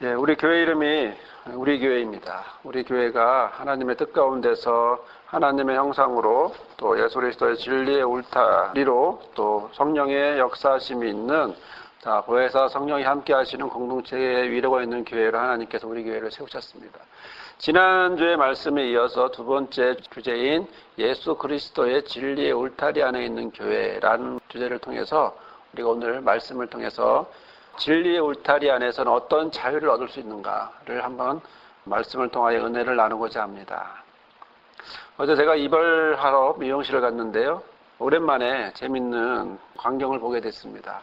예, 우리 교회 이름이 우리 교회입니다. 우리 교회가 하나님의 뜻 가운데서 하나님의 형상으로 또 예수 그리스도의 진리의 울타리로 또 성령의 역사심이 있는 보혜사 성령이 함께 하시는 공동체의 위로가 있는 교회로 하나님께서 우리 교회를 세우셨습니다. 지난주의 말씀에 이어서 두 번째 주제인 예수 그리스도의 진리의 울타리 안에 있는 교회라는 주제를 통해서 우리가 오늘 말씀을 통해서 진리의 울타리 안에서는 어떤 자유를 얻을 수 있는가를 한번 말씀을 통하여 은혜를 나누고자 합니다. 어제 제가 이발하러 미용실을 갔는데요. 오랜만에 재밌는 광경을 보게 됐습니다.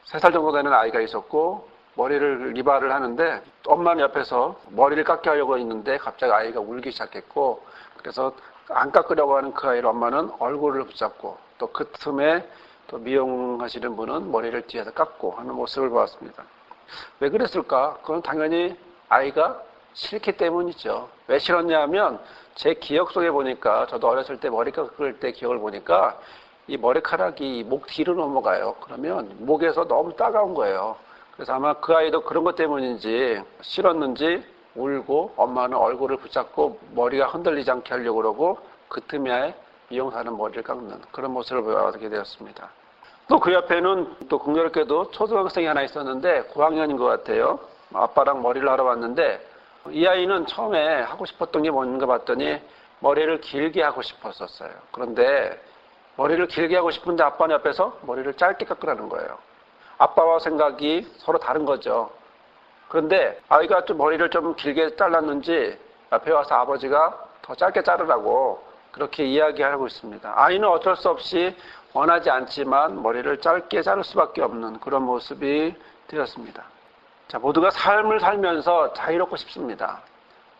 3살 정도 되는 아이가 있었고 머리를 이발을 하는데 엄마는 옆에서 머리를 깎게 하려고 했는데 갑자기 아이가 울기 시작했고 그래서 안 깎으려고 하는 그 아이를 엄마는 얼굴을 붙잡고 또 그 틈에 또 미용하시는 분은 머리를 뒤에서 깎고 하는 모습을 보았습니다. 왜 그랬을까? 그건 당연히 아이가 싫기 때문이죠. 왜 싫었냐 하면 제 기억 속에 보니까 저도 어렸을 때 머리 깎을 때 기억을 보니까 이 머리카락이 목 뒤로 넘어가요. 그러면 목에서 너무 따가운 거예요. 그래서 아마 그 아이도 그런 것 때문인지 싫었는지 울고 엄마는 얼굴을 붙잡고 머리가 흔들리지 않게 하려고 그러고 그 틈에 미용사는 머리를 깎는 그런 모습을 보게 되었습니다. 또 그 옆에는 또 공교롭게도 초등학생이 하나 있었는데 9학년인 것 같아요. 아빠랑 머리를 하러 왔는데 이 아이는 처음에 하고 싶었던 게 뭔가 봤더니 머리를 길게 하고 싶었었어요. 그런데 머리를 길게 하고 싶은데 아빠는 옆에서 머리를 짧게 깎으라는 거예요. 아빠와 생각이 서로 다른 거죠. 그런데 아이가 좀 머리를 좀 길게 잘랐는지 앞에 와서 아버지가 더 짧게 자르라고 그렇게 이야기하고 있습니다. 아이는 어쩔 수 없이 원하지 않지만 머리를 짧게 자를 수밖에 없는 그런 모습이 되었습니다. 자, 모두가 삶을 살면서 자유롭고 싶습니다.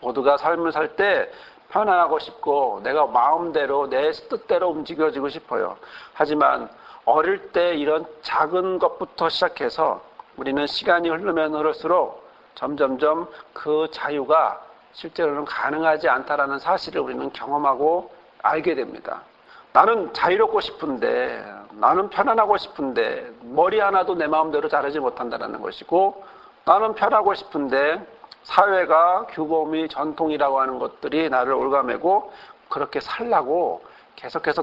모두가 삶을 살 때 편안하고 싶고 내가 마음대로 내 뜻대로 움직여지고 싶어요. 하지만 어릴 때 이런 작은 것부터 시작해서 우리는 시간이 흐르면 흐를수록 점점점 그 자유가 실제로는 가능하지 않다라는 사실을 우리는 경험하고 알게 됩니다. 나는 자유롭고 싶은데 나는 편안하고 싶은데 머리 하나도 내 마음대로 자르지 못한다는 것이고 나는 편하고 싶은데 사회가 규범이 전통이라고 하는 것들이 나를 올가매고 그렇게 살라고 계속해서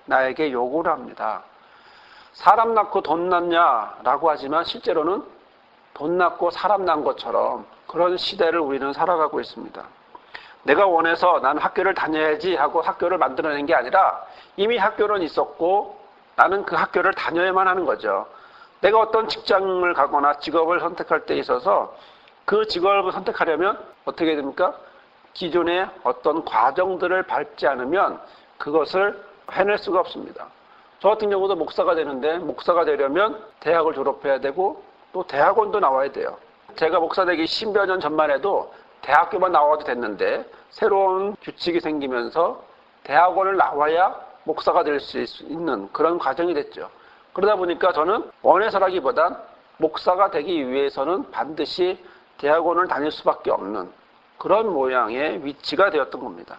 나에게 요구를 합니다. 사람 낳고 돈 낳냐라고 하지만 실제로는 돈 낳고 사람 낳은 것처럼 그런 시대를 우리는 살아가고 있습니다. 내가 원해서 나는 학교를 다녀야지 하고 학교를 만들어낸 게 아니라 이미 학교는 있었고 나는 그 학교를 다녀야만 하는 거죠. 내가 어떤 직장을 가거나 직업을 선택할 때 있어서 그 직업을 선택하려면 어떻게 됩니까? 기존의 어떤 과정들을 밟지 않으면 그것을 해낼 수가 없습니다. 저 같은 경우도 목사가 되는데 목사가 되려면 대학을 졸업해야 되고 또 대학원도 나와야 돼요. 제가 목사 되기 10여 년 전만 해도 대학교만 나와도 됐는데 새로운 규칙이 생기면서 대학원을 나와야 목사가 될 수 있는 그런 과정이 됐죠. 그러다 보니까 저는 원해서라기보단 목사가 되기 위해서는 반드시 대학원을 다닐 수밖에 없는 그런 모양의 위치가 되었던 겁니다.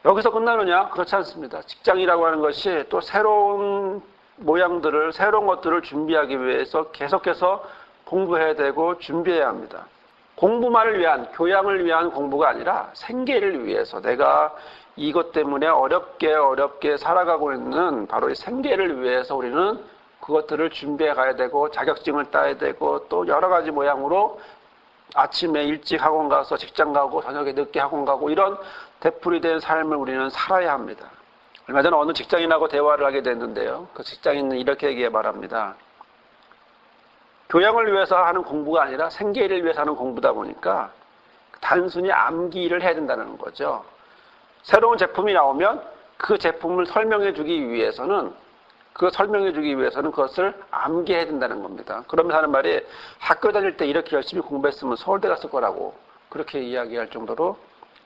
여기서 끝나느냐? 그렇지 않습니다. 직장이라고 하는 것이 또 새로운 모양들을, 새로운 것들을 준비하기 위해서 계속해서 공부해야 되고 준비해야 합니다. 공부만을 위한, 교양을 위한 공부가 아니라 생계를 위해서 내가 이것 때문에 어렵게 살아가고 있는 바로 이 생계를 위해서 우리는 그것들을 준비해 가야 되고 자격증을 따야 되고 또 여러 가지 모양으로 아침에 일찍 학원 가서 직장 가고 저녁에 늦게 학원 가고 이런 되풀이된 삶을 우리는 살아야 합니다. 얼마 전에 어느 직장인하고 대화를 하게 됐는데요. 그 직장인은 이렇게 얘기해 말합니다. 교양을 위해서 하는 공부가 아니라 생계를 위해서 하는 공부다 보니까 단순히 암기를 해야 된다는 거죠. 새로운 제품이 나오면 그 제품을 설명해 주기 위해서는 그것을 암기해야 된다는 겁니다. 그러면서 하는 말이 학교 다닐 때 이렇게 열심히 공부했으면 서울대 갔을 거라고 그렇게 이야기할 정도로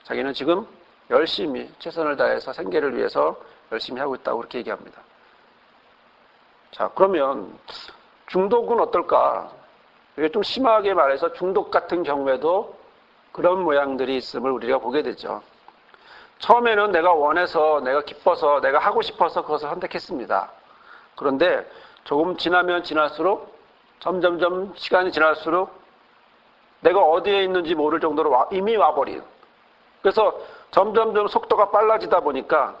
자기는 지금 열심히 최선을 다해서 생계를 위해서 열심히 하고 있다고 그렇게 얘기합니다. 자, 그러면 중독은 어떨까? 이게 좀 심하게 말해서 중독 같은 경우에도 그런 모양들이 있음을 우리가 보게 되죠. 처음에는 내가 원해서, 내가 기뻐서, 내가 하고 싶어서 그것을 선택했습니다. 그런데 조금 지나면 지날수록 점점점 시간이 지날수록 내가 어디에 있는지 모를 정도로 이미 와버린. 그래서 점점점 속도가 빨라지다 보니까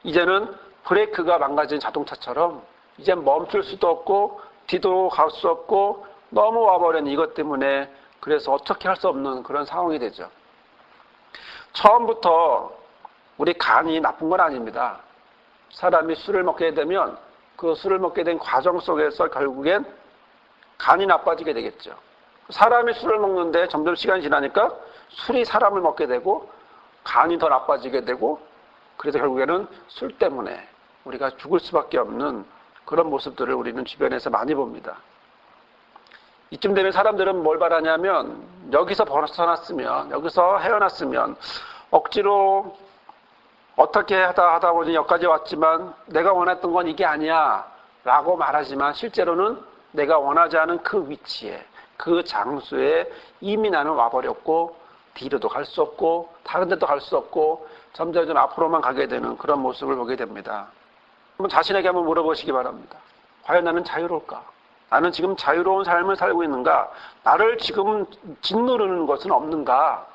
이제는 브레이크가 망가진 자동차처럼 이제 멈출 수도 없고 뒤도 갈 수 없고 너무 와버린 이것 때문에 그래서 어떻게 할 수 없는 그런 상황이 되죠. 처음부터 우리 간이 나쁜 건 아닙니다. 사람이 술을 먹게 되면 그 술을 먹게 된 과정 속에서 결국엔 간이 나빠지게 되겠죠. 사람이 술을 먹는데 점점 시간이 지나니까 술이 사람을 먹게 되고 간이 더 나빠지게 되고 그래서 결국에는 술 때문에 우리가 죽을 수밖에 없는 그런 모습들을 우리는 주변에서 많이 봅니다. 이쯤 되면 사람들은 뭘 바라냐면 여기서 벗어났으면 여기서 헤어났으면 억지로 어떻게 하다 보니 여기까지 왔지만 내가 원했던 건 이게 아니야 라고 말하지만 실제로는 내가 원하지 않은 그 위치에 그 장소에 이미 나는 와버렸고 뒤로도 갈 수 없고 다른 데도 갈 수 없고 점점 앞으로만 가게 되는 그런 모습을 보게 됩니다. 한번 자신에게 한번 물어보시기 바랍니다. 과연 나는 자유로울까? 나는 지금 자유로운 삶을 살고 있는가? 나를 지금 짓누르는 것은 없는가?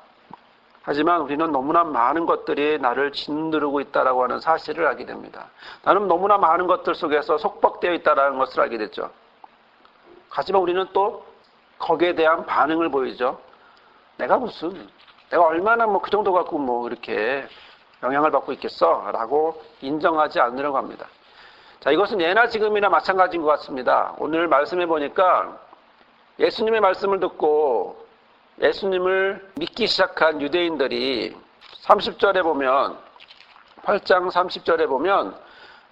하지만 우리는 너무나 많은 것들이 나를 짓누르고 있다고 하는 사실을 알게 됩니다. 나는 너무나 많은 것들 속에서 속박되어 있다는 것을 알게 됐죠. 하지만 우리는 또 거기에 대한 반응을 보이죠. 내가 얼마나 그 정도 갖고 이렇게 영향을 받고 있겠어? 라고 인정하지 않으려고 합니다. 자, 이것은 예나 지금이나 마찬가지인 것 같습니다. 오늘 말씀해 보니까 예수님의 말씀을 듣고 예수님을 믿기 시작한 유대인들이 30절에 보면 8장 30절에 보면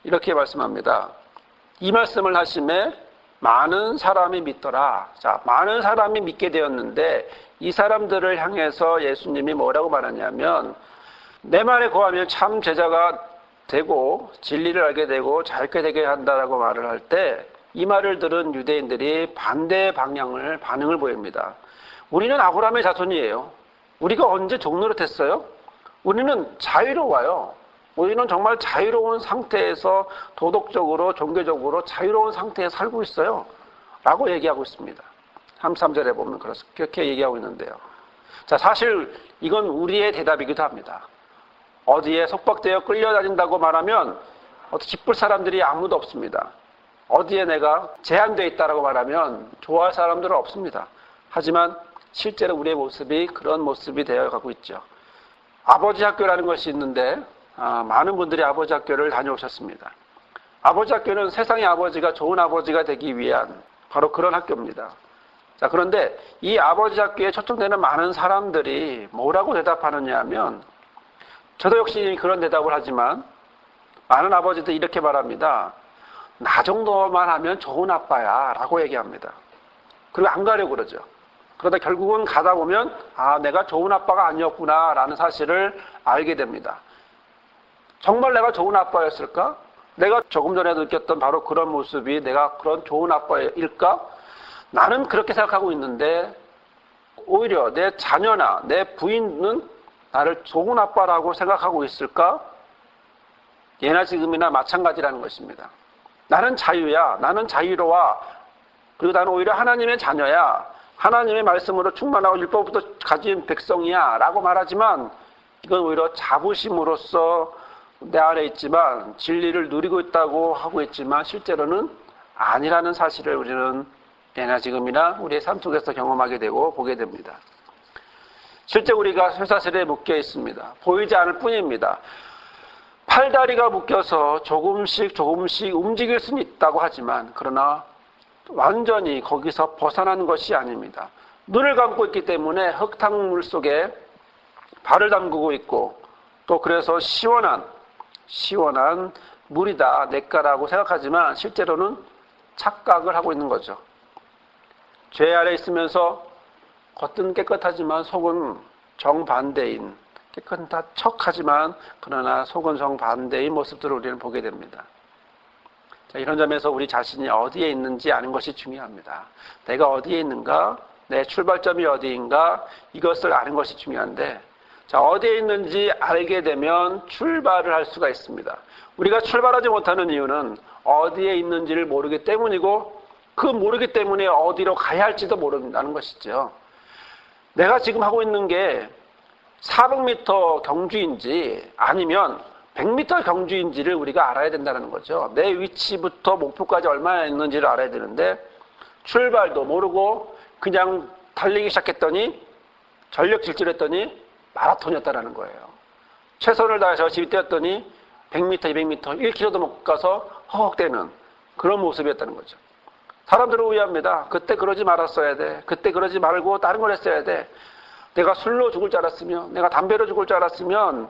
이렇게 말씀합니다. 이 말씀을 하심에 많은 사람이 믿더라. 자, 많은 사람이 믿게 되었는데 이 사람들을 향해서 예수님이 뭐라고 말하냐면 내 말에 거하면 참 제자가 되고 진리를 알게 되고 자유케 되게 한다라고 말을 할 때 이 말을 들은 유대인들이 반대 반응을 보입니다. 우리는 아브라함의 자손이에요. 우리가 언제 종노릇했어요? 우리는 자유로워요. 우리는 정말 자유로운 상태에서 도덕적으로 종교적으로 자유로운 상태에 살고 있어요. 라고 얘기하고 있습니다. 33절에 보면 그렇게 얘기하고 있는데요. 자, 사실 이건 우리의 대답이기도 합니다. 어디에 속박되어 끌려다닌다고 말하면 기쁠 사람들이 아무도 없습니다. 어디에 내가 제한되어 있다고 말하면 좋아할 사람들은 없습니다. 하지만 실제로 우리의 모습이 그런 모습이 되어가고 있죠. 아버지 학교라는 것이 있는데 많은 분들이 아버지 학교를 다녀오셨습니다. 아버지 학교는 세상의 아버지가 좋은 아버지가 되기 위한 바로 그런 학교입니다. 자, 그런데 이 아버지 학교에 초청되는 많은 사람들이 뭐라고 대답하느냐 하면 저도 역시 그런 대답을 하지만 많은 아버지들이 이렇게 말합니다. 나 정도만 하면 좋은 아빠야 라고 얘기합니다. 그리고 안 가려고 그러죠. 그러다 결국은 가다 보면 내가 좋은 아빠가 아니었구나 라는 사실을 알게 됩니다. 정말 내가 좋은 아빠였을까? 내가 조금 전에 느꼈던 바로 그런 모습이 내가 그런 좋은 아빠일까? 나는 그렇게 생각하고 있는데 오히려 내 자녀나 내 부인은 나를 좋은 아빠라고 생각하고 있을까? 예나 지금이나 마찬가지라는 것입니다. 나는 자유야. 나는 자유로워. 그리고 나는 오히려 하나님의 자녀야. 하나님의 말씀으로 충만하고 율법부터 가진 백성이야 라고 말하지만 이건 오히려 자부심으로써 내 안에 있지만 진리를 누리고 있다고 하고 있지만 실제로는 아니라는 사실을 우리는 예나 지금이나 우리의 삶 속에서 경험하게 되고 보게 됩니다. 실제 우리가 쇠사슬에 묶여 있습니다. 보이지 않을 뿐입니다. 팔다리가 묶여서 조금씩 움직일 수는 있다고 하지만 그러나 완전히 거기서 벗어나는 것이 아닙니다. 눈을 감고 있기 때문에 흙탕물 속에 발을 담그고 있고 또 그래서 시원한 물이다 내 거라고 생각하지만 실제로는 착각을 하고 있는 거죠. 죄 아래 있으면서 겉은 깨끗하지만 속은 정반대인 깨끗한 척하지만 그러나 속은 정반대인 모습들을 우리는 보게 됩니다. 자, 이런 점에서 우리 자신이 어디에 있는지 아는 것이 중요합니다. 내가 어디에 있는가? 내 출발점이 어디인가? 이것을 아는 것이 중요한데 자, 어디에 있는지 알게 되면 출발을 할 수가 있습니다. 우리가 출발하지 못하는 이유는 어디에 있는지를 모르기 때문이고 그 모르기 때문에 어디로 가야 할지도 모른다는 것이죠. 내가 지금 하고 있는 게 400m 경주인지 아니면 100m 경주인지를 우리가 알아야 된다는 거죠. 내 위치부터 목표까지 얼마나 있는지를 알아야 되는데 출발도 모르고 그냥 달리기 시작했더니 전력 질주했더니 마라톤이었다는 거예요. 최선을 다해서 열심히 뛰었더니 100m, 200m, 1km도 못 가서 허걱대는 그런 모습이었다는 거죠. 사람들은 오해합니다. 그때 그러지 말았어야 돼. 그때 그러지 말고 다른 걸 했어야 돼. 내가 술로 죽을 줄 알았으면, 내가 담배로 죽을 줄 알았으면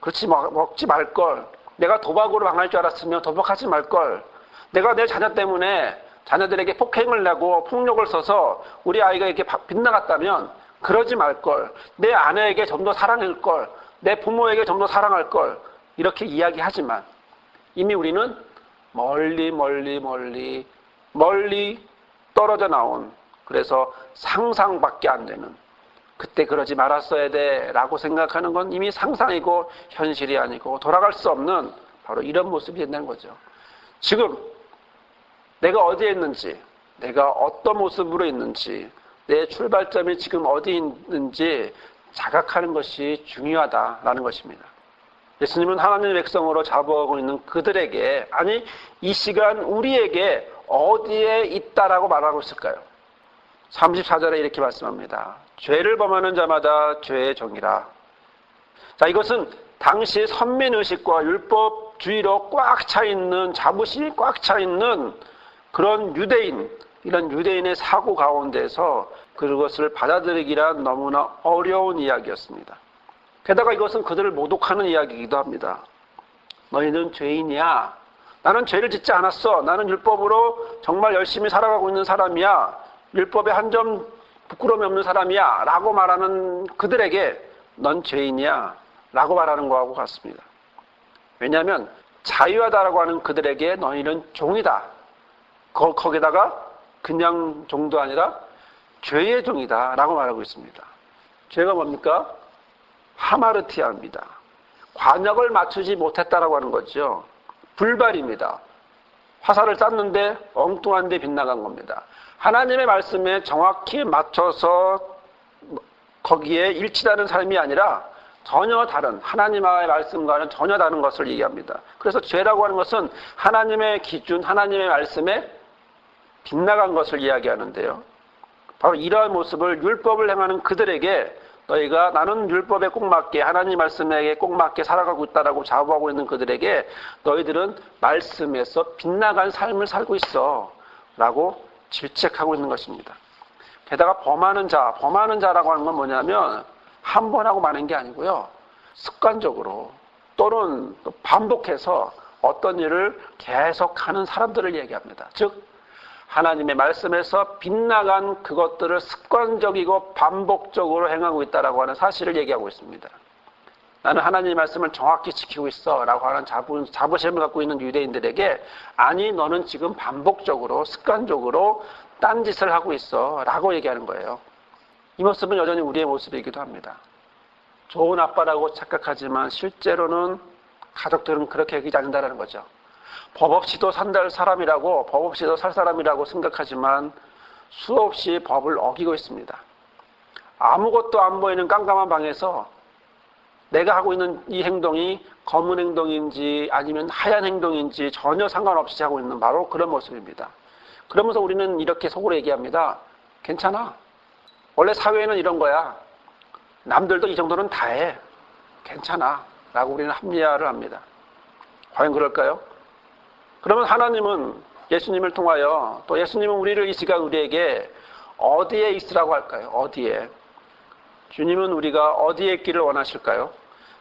그렇지 먹지 말걸. 내가 도박으로 망할 줄 알았으면 도박하지 말걸. 내가 내 자녀 때문에 자녀들에게 폭행을 내고 폭력을 써서 우리 아이가 이렇게 빗나갔다면 그러지 말걸. 내 아내에게 좀 더 사랑할걸. 내 부모에게 좀 더 사랑할걸. 이렇게 이야기하지만 이미 우리는 멀리 떨어져 나온, 그래서 상상밖에 안 되는, 그때 그러지 말았어야 돼 라고 생각하는 건 이미 상상이고 현실이 아니고 돌아갈 수 없는 바로 이런 모습이 된다는 거죠. 지금 내가 어디에 있는지, 내가 어떤 모습으로 있는지, 내 출발점이 지금 어디 있는지 자각하는 것이 중요하다라는 것입니다. 예수님은 하나님의 백성으로 잡아오고 있는 그들에게, 아니 이 시간 우리에게 어디에 있다라고 말하고 있을까요? 34절에 이렇게 말씀합니다. 죄를 범하는 자마다 죄의 종이라. 자, 이것은 당시 선민의식과 율법주의로 꽉 차 있는, 자부심이 꽉 차 있는 그런 유대인, 이런 유대인의 사고 가운데서 그것을 받아들이기란 너무나 어려운 이야기였습니다. 게다가 이것은 그들을 모독하는 이야기이기도 합니다. 너희는 죄인이야. 나는 죄를 짓지 않았어. 나는 율법으로 정말 열심히 살아가고 있는 사람이야. 율법에 한 점 부끄러움이 없는 사람이야 라고 말하는 그들에게 넌 죄인이야 라고 말하는 거하고 같습니다. 왜냐하면 자유하다라고 하는 그들에게 너희는 종이다. 거기다가 그냥 종도 아니라 죄의 종이다 라고 말하고 있습니다. 죄가 뭡니까? 하마르티아입니다. 관역을 맞추지 못했다라고 하는 거죠. 불발입니다. 화살을 쐈는데 엉뚱한 데 빗나간 겁니다. 하나님의 말씀에 정확히 맞춰서 거기에 일치하는 삶이 아니라 전혀 다른, 하나님의 말씀과는 전혀 다른 것을 얘기합니다. 그래서 죄라고 하는 것은 하나님의 기준, 하나님의 말씀에 빗나간 것을 이야기하는데요. 바로 이러한 모습을 율법을 행하는 그들에게 너희가 나는 율법에 꼭 맞게, 하나님 말씀에 꼭 맞게 살아가고 있다라고 자부하고 있는 그들에게 너희들은 말씀에서 빗나간 삶을 살고 있어 라고 질책하고 있는 것입니다. 게다가 범하는 자라고 하는 건 뭐냐면 한 번 하고 마는 게 아니고요. 습관적으로 또는 반복해서 어떤 일을 계속하는 사람들을 얘기합니다. 즉 하나님의 말씀에서 빗나간 그것들을 습관적이고 반복적으로 행하고 있다라고 하는 사실을 얘기하고 있습니다. 나는 하나님의 말씀을 정확히 지키고 있어 라고 하는 자부심을 갖고 있는 유대인들에게 아니 너는 지금 반복적으로 습관적으로 딴짓을 하고 있어 라고 얘기하는 거예요. 이 모습은 여전히 우리의 모습이기도 합니다. 좋은 아빠라고 착각하지만 실제로는 가족들은 그렇게 여기지 않는다는 거죠. 법 없이도 살 사람이라고, 법 없이도 살 사람이라고 생각하지만 수없이 법을 어기고 있습니다. 아무것도 안 보이는 깜깜한 방에서 내가 하고 있는 이 행동이 검은 행동인지 아니면 하얀 행동인지 전혀 상관없이 하고 있는 바로 그런 모습입니다. 그러면서 우리는 이렇게 속으로 얘기합니다. 괜찮아. 원래 사회에는 이런 거야. 남들도 이 정도는 다 해. 괜찮아. 라고 우리는 합리화를 합니다. 과연 그럴까요? 그러면 하나님은 예수님을 통하여 또 예수님은 우리를 이 시간 우리에게 어디에 있으라고 할까요? 어디에? 주님은 우리가 어디에 있기를 원하실까요?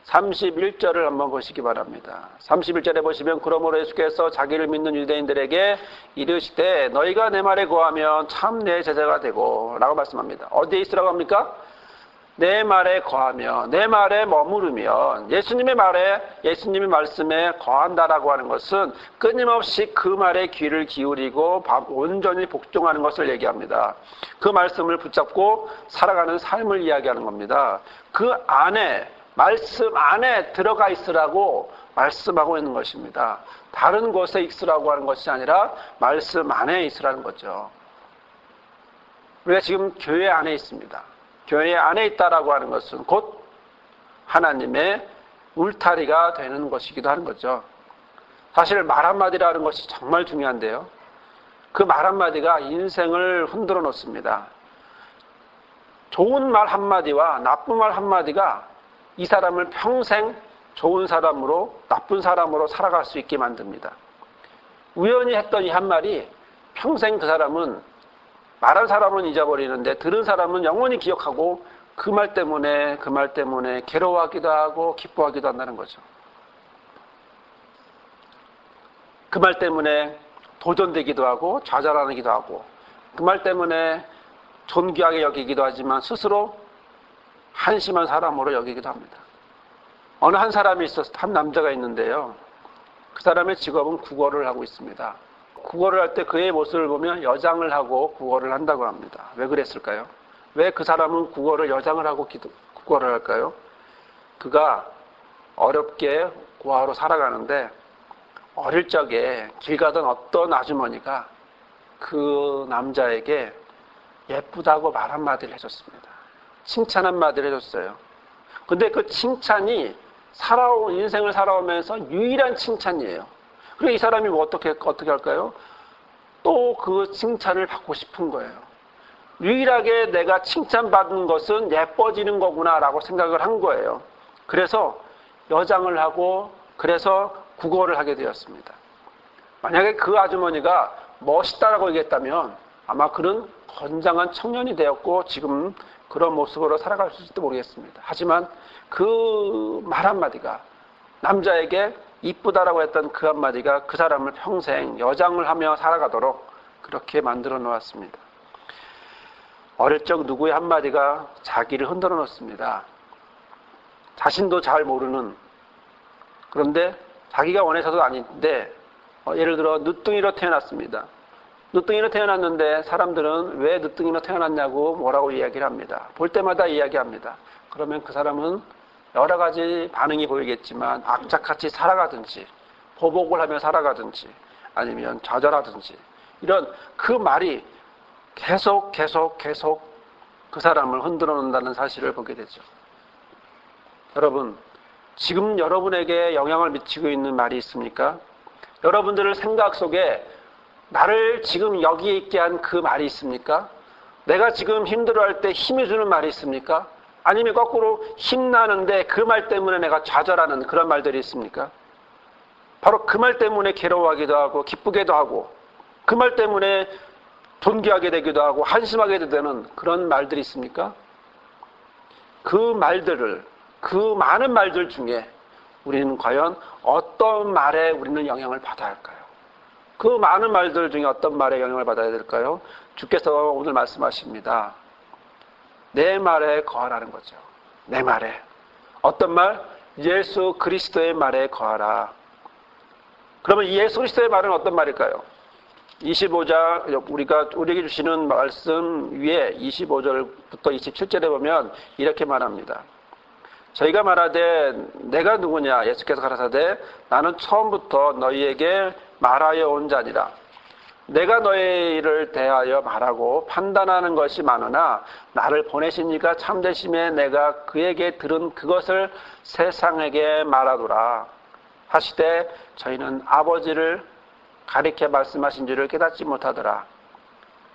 31절을 한번 보시기 바랍니다. 31절에 보시면 그러므로 예수께서 자기를 믿는 유대인들에게 이르시되 너희가 내 말에 거하면 참 내 제자가 되고 라고 말씀합니다. 어디에 있으라고 합니까? 내 말에 거하며 내 말에 머무르면 예수님의 말씀에 거한다라고 하는 것은 끊임없이 그 말에 귀를 기울이고 온전히 복종하는 것을 얘기합니다. 그 말씀을 붙잡고 살아가는 삶을 이야기하는 겁니다. 그 안에 말씀 안에 들어가 있으라고 말씀하고 있는 것입니다. 다른 곳에 있으라고 하는 것이 아니라 말씀 안에 있으라는 거죠. 우리가 지금 교회 안에 있습니다. 교회 안에 있다라고 하는 것은 곧 하나님의 울타리가 되는 것이기도 하는 거죠. 사실 말 한마디라는 것이 정말 중요한데요. 그 말 한마디가 인생을 흔들어 놓습니다. 좋은 말 한마디와 나쁜 말 한마디가 이 사람을 평생 좋은 사람으로 나쁜 사람으로 살아갈 수 있게 만듭니다. 우연히 했던 이 한 말이 평생 그 사람은 말한 사람은 잊어버리는데 들은 사람은 영원히 기억하고 그 말 때문에 괴로워하기도 하고 기뻐하기도 한다는 거죠. 그 말 때문에 도전되기도 하고 좌절하기도 하고 그 말 때문에 존귀하게 여기기도 하지만 스스로 한심한 사람으로 여기기도 합니다. 어느 한 사람이 한 남자가 있는데요. 그 사람의 직업은 국어를 하고 있습니다. 국어를 할 때 그의 모습을 보면 여장을 하고 국어를 한다고 합니다. 왜 그랬을까요? 왜 그 사람은 국어를 여장을 하고 국어를 할까요? 그가 어렵게 고아로 살아가는데 어릴 적에 길 가던 어떤 아주머니가 그 남자에게 예쁘다고 말 한마디를 해줬습니다. 칭찬 한마디를 해줬어요. 근데 그 칭찬이 인생을 살아오면서 유일한 칭찬이에요. 그리고 이 사람이 어떻게 할까요? 또 그 칭찬을 받고 싶은 거예요. 유일하게 내가 칭찬받는 것은 예뻐지는 거구나라고 생각을 한 거예요. 그래서 여장을 하고 그래서 국어를 하게 되었습니다. 만약에 그 아주머니가 멋있다라고 얘기했다면 아마 그는 건장한 청년이 되었고 지금 그런 모습으로 살아갈 수 있을지도 모르겠습니다. 하지만 그 말 한마디가 남자에게 이쁘다라고 했던 그 한마디가 그 사람을 평생 여장을 하며 살아가도록 그렇게 만들어 놓았습니다. 어릴 적 누구의 한마디가 자기를 흔들어 놓습니다. 자신도 잘 모르는, 그런데 자기가 원해서도 아닌데 예를 들어 늦둥이로 태어났습니다. 늦둥이로 태어났는데 사람들은 왜 늦둥이로 태어났냐고 뭐라고 이야기를 합니다. 볼 때마다 이야기합니다. 그러면 그 사람은 여러 가지 반응이 보이겠지만 악착같이 살아가든지 보복을 하며 살아가든지 아니면 좌절하든지 이런 그 말이 계속 그 사람을 흔들어 놓는다는 사실을 보게 되죠. 여러분, 지금 여러분에게 영향을 미치고 있는 말이 있습니까? 여러분들의 생각 속에 나를 지금 여기에 있게 한 그 말이 있습니까? 내가 지금 힘들어할 때 힘이 주는 말이 있습니까? 아니면 거꾸로 힘나는데 그 말 때문에 내가 좌절하는 그런 말들이 있습니까? 바로 그 말 때문에 괴로워하기도 하고 기쁘게도 하고 그 말 때문에 존귀하게 되기도 하고 한심하게 되는 그런 말들이 있습니까? 그 말들을, 그 많은 말들 중에 우리는 과연 어떤 말에 우리는 영향을 받아야 할까요? 그 많은 말들 중에 어떤 말에 영향을 받아야 될까요? 주께서 오늘 말씀하십니다. 내 말에 거하라는 거죠. 내 말에. 어떤 말? 예수 그리스도의 말에 거하라. 그러면 이 예수 그리스도의 말은 어떤 말일까요? 25장 우리에게 주시는 말씀 위에 25절부터 27절에 보면 이렇게 말합니다. 저희가 말하되 내가 누구냐? 예수께서 가라사대 나는 처음부터 너희에게 말하여 온 자니라. 내가 너희를 대하여 말하고 판단하는 것이 많으나 나를 보내신 이가 참되심에 내가 그에게 들은 그것을 세상에게 말하노라 하시되 저희는 아버지를 가리켜 말씀하신 줄을 깨닫지 못하더라.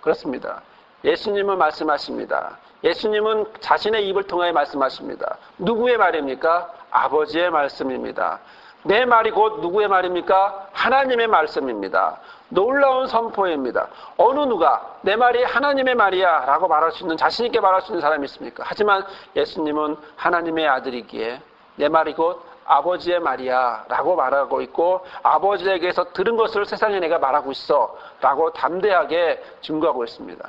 그렇습니다. 예수님은 말씀하십니다. 예수님은 자신의 입을 통하여 말씀하십니다. 누구의 말입니까? 아버지의 말씀입니다. 내 말이 곧 누구의 말입니까? 하나님의 말씀입니다. 놀라운 선포입니다. 어느 누가 내 말이 하나님의 말이야 라고 말할 수 있는, 자신 있게 말할 수 있는 사람이 있습니까? 하지만 예수님은 하나님의 아들이기에 내 말이 곧 아버지의 말이야 라고 말하고 있고 아버지에게서 들은 것을 세상에 내가 말하고 있어 라고 담대하게 증거하고 있습니다.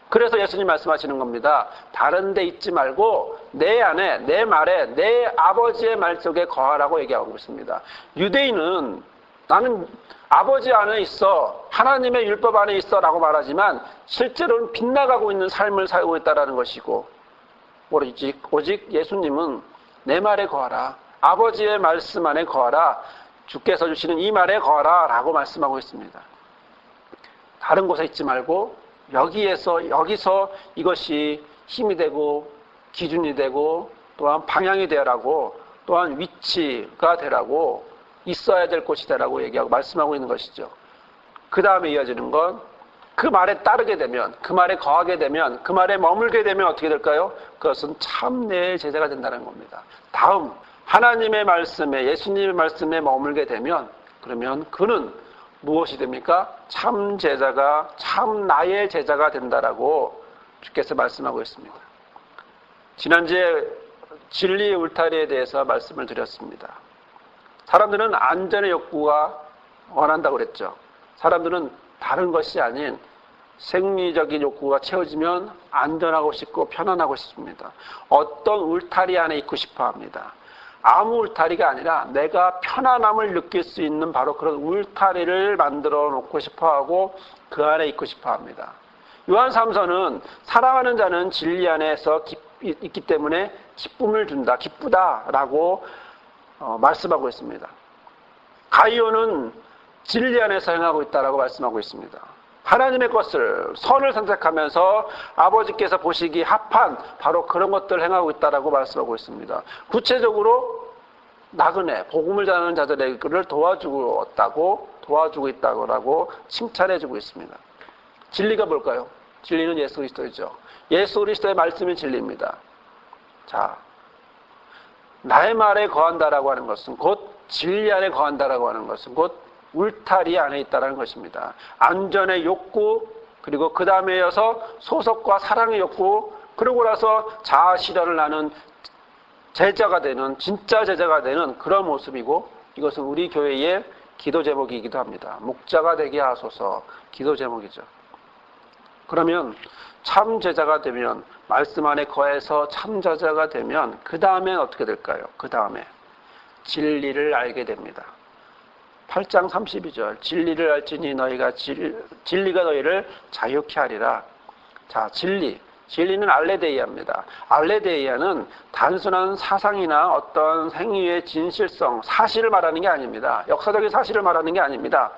그래서 예수님 말씀하시는 겁니다. 다른 데 있지 말고 내 안에, 내 말에, 내 아버지의 말 속에 거하라고 얘기하고 있습니다. 유대인은 나는 아버지 안에 있어, 하나님의 율법 안에 있어 라고 말하지만 실제로는 빗나가고 있는 삶을 살고 있다는 것이고 오직 예수님은 내 말에 거하라, 아버지의 말씀 안에 거하라, 주께서 주시는 이 말에 거하라 라고 말씀하고 있습니다. 다른 곳에 있지 말고 여기서 이것이 힘이 되고 기준이 되고 또한 방향이 되라고 또한 위치가 되라고 있어야 될 곳이 되라고 얘기하고 말씀하고 있는 것이죠. 그 다음에 이어지는 건 그 말에 따르게 되면, 그 말에 거하게 되면, 그 말에 머물게 되면 어떻게 될까요? 그것은 참 내 제자가 된다는 겁니다. 다음, 하나님의 말씀에, 예수님의 말씀에 머물게 되면, 그러면 그는 무엇이 됩니까? 참 제자가, 참 나의 제자가 된다라고 주께서 말씀하고 있습니다. 지난주에 진리의 울타리에 대해서 말씀을 드렸습니다. 사람들은 안전의 욕구가 원한다고 그랬죠. 사람들은 다른 것이 아닌 생리적인 욕구가 채워지면 안전하고 싶고 편안하고 싶습니다. 어떤 울타리 안에 있고 싶어 합니다. 아무 울타리가 아니라 내가 편안함을 느낄 수 있는 바로 그런 울타리를 만들어 놓고 싶어 하고 그 안에 있고 싶어 합니다. 요한 3서는 사랑하는 자는 진리 안에서 있기 때문에 기쁨을 준다, 기쁘다라고 말씀하고 있습니다. 가이오는 진리 안에서 행하고 있다라고 말씀하고 있습니다. 하나님의 것을, 선을 선택하면서 아버지께서 보시기 합한 바로 그런 것들을 행하고 있다라고 말씀하고 있습니다. 구체적으로 나그네, 복음을 전하는 자들을 도와주고 있다고 칭찬해주고 있습니다. 진리가 뭘까요? 진리는 예수 그리스도이죠. 예수 그리스도의 말씀이 진리입니다. 자, 나의 말에 거한다라고 하는 것은 곧 진리 안에 거한다라고 하는 것은 곧 울타리 안에 있다는 것입니다. 안전의 욕구, 그리고 그 다음에 이어서 소속과 사랑의 욕구, 그러고 나서 자아 실현을 하는 제자가 되는, 진짜 제자가 되는 그런 모습이고, 이것은 우리 교회의 기도 제목이기도 합니다. 목자가 되게 하소서, 기도 제목이죠. 그러면 참 제자가 되면, 말씀 안에 거해서 참 제자가 되면 그 다음엔 어떻게 될까요? 그 다음에 진리를 알게 됩니다. 8장 32절, 진리를 알지니 너희가 진리가 너희를 자유케 하리라. 자, 진리는 알레데이아입니다. 알레데이아는 단순한 사상이나 어떤 행위의 진실성, 사실을 말하는 게 아닙니다. 역사적인 사실을 말하는 게 아닙니다.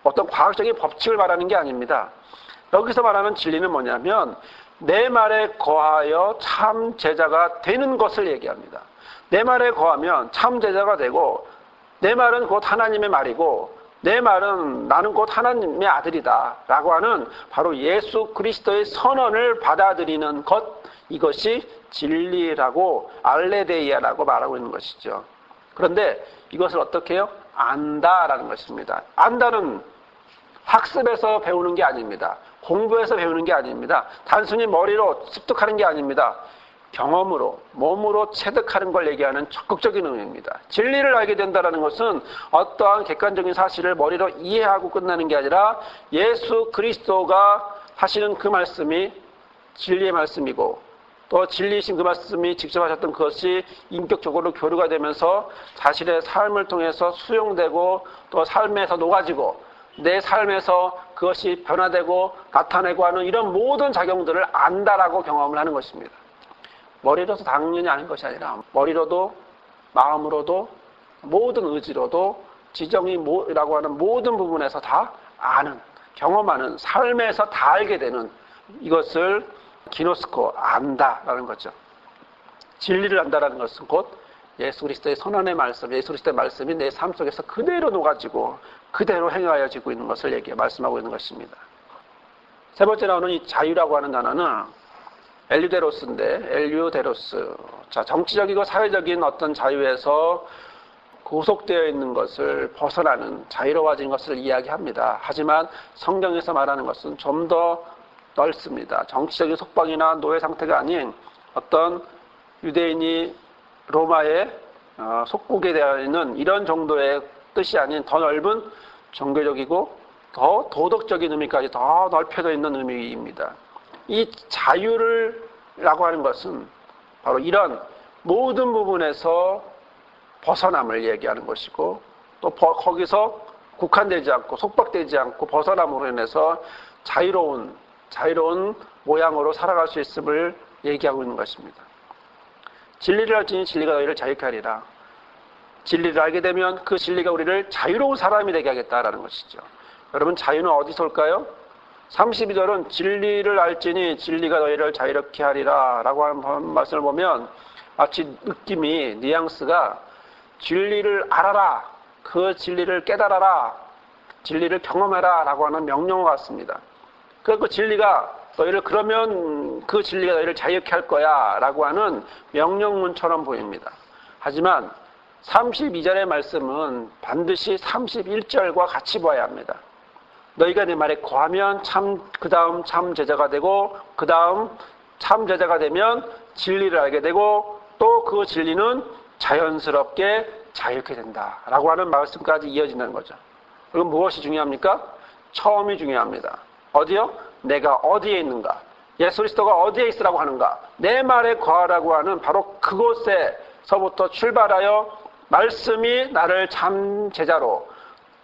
어떤 과학적인 법칙을 말하는 게 아닙니다. 여기서 말하는 진리는 뭐냐면 내 말에 거하여 참 제자가 되는 것을 얘기합니다. 내 말에 거하면 참 제자가 되고, 내 말은 곧 하나님의 말이고, 내 말은 나는 곧 하나님의 아들이다 라고 하는 바로 예수 그리스도의 선언을 받아들이는 것, 이것이 진리라고 알레데이아라고 말하고 있는 것이죠. 그런데 이것을 어떻게 해요? 안다라는 것입니다. 안다는 학습에서 배우는 게 아닙니다. 공부해서 배우는 게 아닙니다. 단순히 머리로 습득하는 게 아닙니다. 경험으로, 몸으로 체득하는 걸 얘기하는 적극적인 의미입니다. 진리를 알게 된다는 것은 어떠한 객관적인 사실을 머리로 이해하고 끝나는 게 아니라 예수 그리스도가 하시는 그 말씀이 진리의 말씀이고, 또 진리이신 그 말씀이 직접 하셨던 그것이 인격적으로 교류가 되면서 자신의 삶을 통해서 수용되고 또 삶에서 녹아지고 내 삶에서 그것이 변화되고 나타내고 하는 이런 모든 작용들을 안다라고 경험을 하는 것입니다. 머리로도 당연히 아는 것이 아니라 머리로도 마음으로도 모든 의지로도 지정이라고 하는 모든 부분에서 다 아는, 경험하는, 삶에서 다 알게 되는 이것을 기노스코, 안다라는 거죠. 진리를 안다라는 것은 곧 예수 그리스도의 선언의 말씀, 예수 그리스도의 말씀이 내 삶 속에서 그대로 녹아지고 그대로 행하여지고 있는 것을 말씀하고 있는 것입니다. 세 번째 나오는 이 자유라고 하는 단어는 엘유데로스인데, 엘유데로스. 자, 정치적이고 사회적인 어떤 자유에서 구속되어 있는 것을 벗어나는 자유로워진 것을 이야기합니다. 하지만 성경에서 말하는 것은 좀 더 넓습니다. 정치적인 속박이나 노예 상태가 아닌 어떤 유대인이 로마에 속국에 되어 있는 이런 정도의 뜻이 아닌 더 넓은 종교적이고 더 도덕적인 의미까지 더 넓혀져 있는 의미입니다. 이 자유라고 하는 것은 바로 이런 모든 부분에서 벗어남을 얘기하는 것이고, 또 거기서 국한되지 않고 속박되지 않고 벗어남으로 인해서 자유로운 모양으로 살아갈 수 있음을 얘기하고 있는 것입니다. 진리를 알지니 진리가 너희를 자유케 하리라. 진리를 알게 되면 그 진리가 우리를 자유로운 사람이 되게 하겠다라는 것이죠. 여러분, 자유는 어디서 올까요? 32절은 진리를 알지니 진리가 너희를 자유롭게 하리라 라고 하는 말씀을 보면 마치 느낌이, 뉘앙스가 진리를 알아라, 그 진리를 깨달아라, 진리를 경험해라 라고 하는 명령어 같습니다. 그 진리가 너희를, 그러면 그 진리가 너희를 자유케 할 거야 라고 하는 명령문처럼 보입니다. 하지만 32절의 말씀은 반드시 31절과 같이 봐야 합니다. 너희가 내 말에 거하면 그 다음 참 제자가 되고, 그 다음 참 제자가 되면 진리를 알게 되고, 또 그 진리는 자연스럽게 자유케 된다 라고 하는 말씀까지 이어진다는 거죠. 그럼 무엇이 중요합니까? 처음이 중요합니다. 어디요? 내가 어디에 있는가? 예수 그리스도가 어디에 있으라고 하는가? 내 말에 거하라고 하는 바로 그곳에서부터 출발하여 말씀이 나를 참 제자로,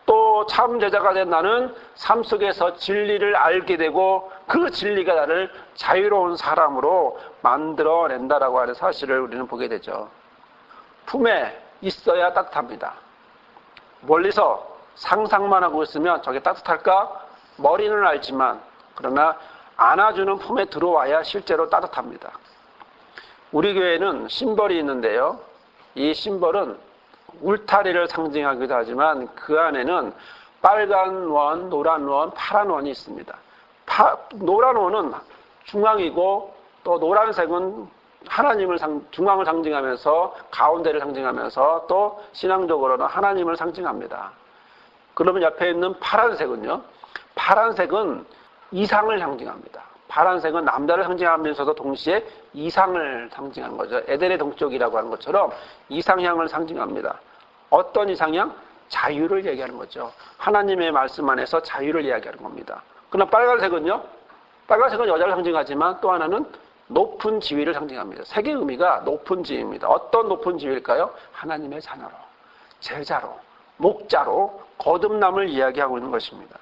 또 참 제자가 된 나는 삶 속에서 진리를 알게 되고, 그 진리가 나를 자유로운 사람으로 만들어낸다라고 하는 사실을 우리는 보게 되죠. 품에 있어야 따뜻합니다. 멀리서 상상만 하고 있으면 저게 따뜻할까? 머리는 알지만, 그러나 안아주는 품에 들어와야 실제로 따뜻합니다. 우리 교회는 심벌이 있는데요. 이 심벌은 울타리를 상징하기도 하지만 그 안에는 빨간 원, 노란 원, 파란 원이 있습니다. 노란 원은 중앙이고, 또 노란색은 하나님을 중앙을 상징하면서, 가운데를 상징하면서, 또 신앙적으로는 하나님을 상징합니다. 그러면 옆에 있는 파란색은요? 파란색은 이상을 상징합니다. 파란색은 남자를 상징하면서도 동시에 이상을 상징하는 거죠. 에덴의 동쪽이라고 하는 것처럼 이상향을 상징합니다. 어떤 이상향? 자유를 얘기하는 거죠. 하나님의 말씀 안에서 자유를 이야기하는 겁니다. 그러나 빨간색은요? 빨간색은 여자를 상징하지만 또 하나는 높은 지위를 상징합니다. 세 개의 의미가 높은 지위입니다. 어떤 높은 지위일까요? 하나님의 자녀로, 제자로, 목자로 거듭남을 이야기하고 있는 것입니다.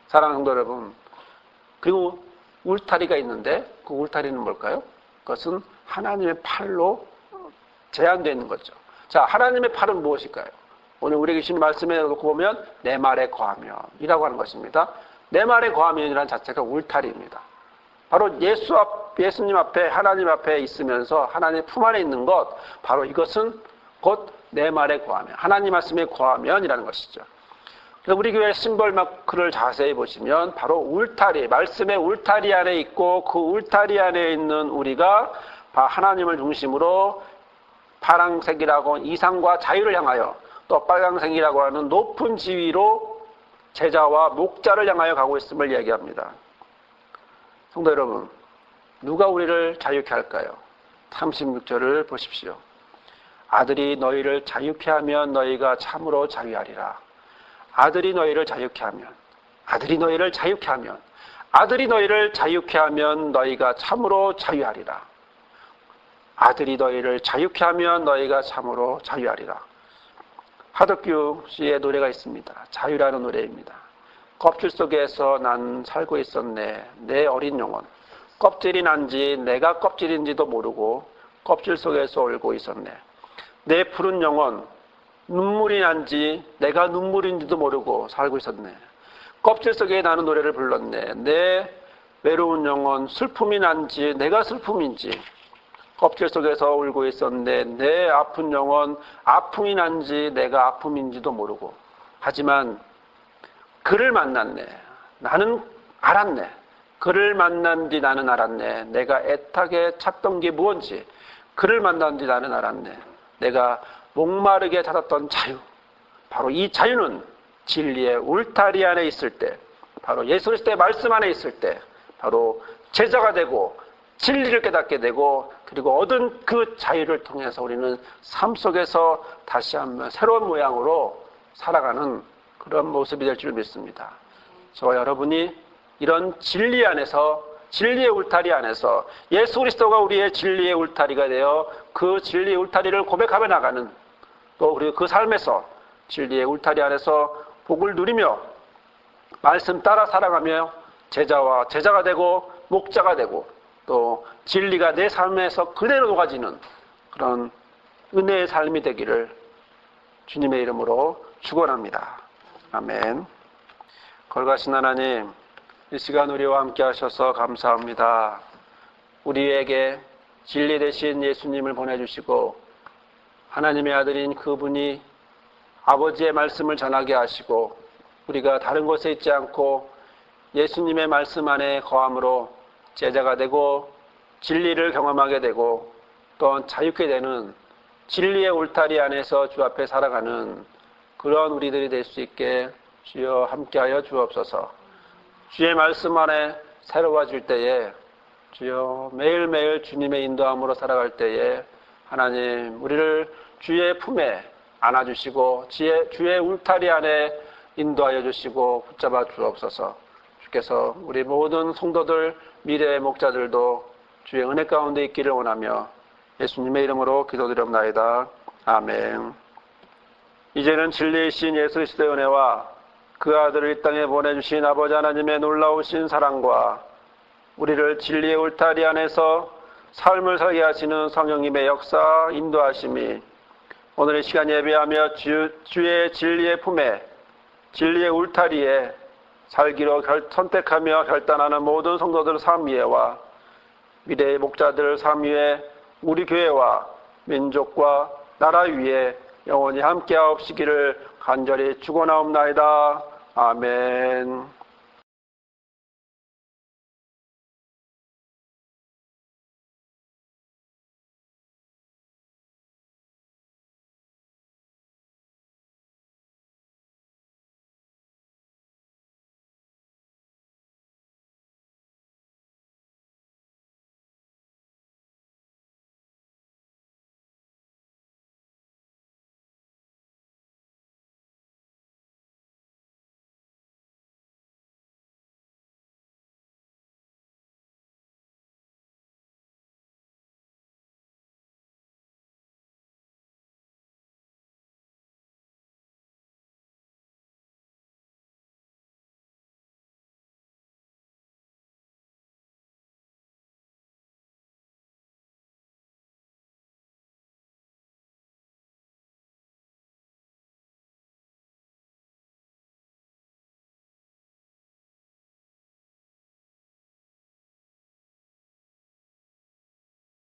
사랑하는 성도 여러분, 그리고 울타리가 있는데 그 울타리는 뭘까요? 그것은 하나님의 팔로 제한되어 있는 거죠. 자, 하나님의 팔은 무엇일까요? 오늘 우리에게 주신 말씀에 놓고 보면 내 말에 거하면 이라고 하는 것입니다. 내 말에 거하면이라는 자체가 울타리입니다. 바로 예수님 앞에, 하나님 앞에 있으면서 하나님의 품 안에 있는 것, 바로 이것은 곧 내 말에 거하면, 하나님 말씀에 거하면이라는 것이죠. 그래서 우리 교회 심벌 마크를 자세히 보시면 바로 울타리, 말씀의 울타리 안에 있고, 그 울타리 안에 있는 우리가 하나님을 중심으로 파란색이라고 이상과 자유를 향하여, 또 빨간색이라고 하는 높은 지위로 제자와 목자를 향하여 가고 있음을 이야기합니다. 성도 여러분, 누가 우리를 자유케 할까요? 36절을 보십시오. 아들이 너희를 자유케 하면 너희가 참으로 자유하리라. 아들이 너희를 자유케 하면, 아들이 너희를 자유케 하면, 아들이 너희를 자유케 하면 너희가 참으로 자유하리라. 아들이 너희를 자유케 하면 너희가 참으로 자유하리라. 하덕규 씨의 노래가 있습니다. 자유라는 노래입니다. 껍질 속에서 난 살고 있었네, 내 어린 영혼. 껍질이 난지 내가 껍질인지도 모르고 껍질 속에서 울고 있었네. 내 푸른 영혼, 눈물이 난지 내가 눈물인지도 모르고 살고 있었네. 껍질 속에 나는 노래를 불렀네. 내 외로운 영혼, 슬픔이 난지 내가 슬픔인지 껍질 속에서 울고 있었네. 내 아픈 영혼, 아픔이 난지 내가 아픔인지도 모르고. 하지만 그를 만났네. 나는 알았네. 그를 만난 뒤 나는 알았네. 내가 애타게 찾던 게 무엇인지 그를 만난 뒤 나는 알았네. 내가 목마르게 찾았던 자유, 바로 이 자유는 진리의 울타리 안에 있을 때, 바로 예수 그리스도의 말씀 안에 있을 때, 바로 제자가 되고 진리를 깨닫게 되고, 그리고 얻은 그 자유를 통해서 우리는 삶 속에서 다시 한번 새로운 모양으로 살아가는 그런 모습이 될 줄 믿습니다. 저와 여러분이 이런 진리 안에서, 진리의 울타리 안에서 예수 그리스도가 우리의 진리의 울타리가 되어 그 진리의 울타리를 고백하며 나가는, 또 그리고 그 삶에서 진리의 울타리 안에서 복을 누리며 말씀 따라 살아가며 제자가 되고 목자가 되고, 또 진리가 내 삶에서 그대로 녹아지는 그런 은혜의 삶이 되기를 주님의 이름으로 축원합니다. 아멘. 걸어가신 하나님, 이 시간 우리와 함께 하셔서 감사합니다. 우리에게 진리 되신 예수님을 보내주시고 하나님의 아들인 그분이 아버지의 말씀을 전하게 하시고 우리가 다른 곳에 있지 않고 예수님의 말씀 안에 거함으로 제자가 되고 진리를 경험하게 되고 또한 자유케 되는 진리의 울타리 안에서 주 앞에 살아가는 그런 우리들이 될 수 있게 주여 함께하여 주옵소서. 주의 말씀 안에 새로워질 때에 주여 매일매일 주님의 인도함으로 살아갈 때에 하나님 우리를 주의 품에 안아주시고 주의 울타리 안에 인도하여 주시고 붙잡아 주옵소서. 주께서 우리 모든 성도들 미래의 목자들도 주의 은혜 가운데 있기를 원하며 예수님의 이름으로 기도드립나이다. 아멘. 이제는 진리이신 예수 그리스도의 은혜와 그 아들을 이 땅에 보내주신 아버지 하나님의 놀라우신 사랑과 우리를 진리의 울타리 안에서 삶을 살게 하시는 성령님의 역사 인도하심이 오늘 이 시간 예배하며 주의 진리의 품에 진리의 울타리에 살기로 선택하며 결단하는 모든 성도들 삶 위에와 미래의 목자들 삶 위에 우리 교회와 민족과 나라 위에 영원히 함께하옵시기를 간절히 축원하옵나이다. 아멘.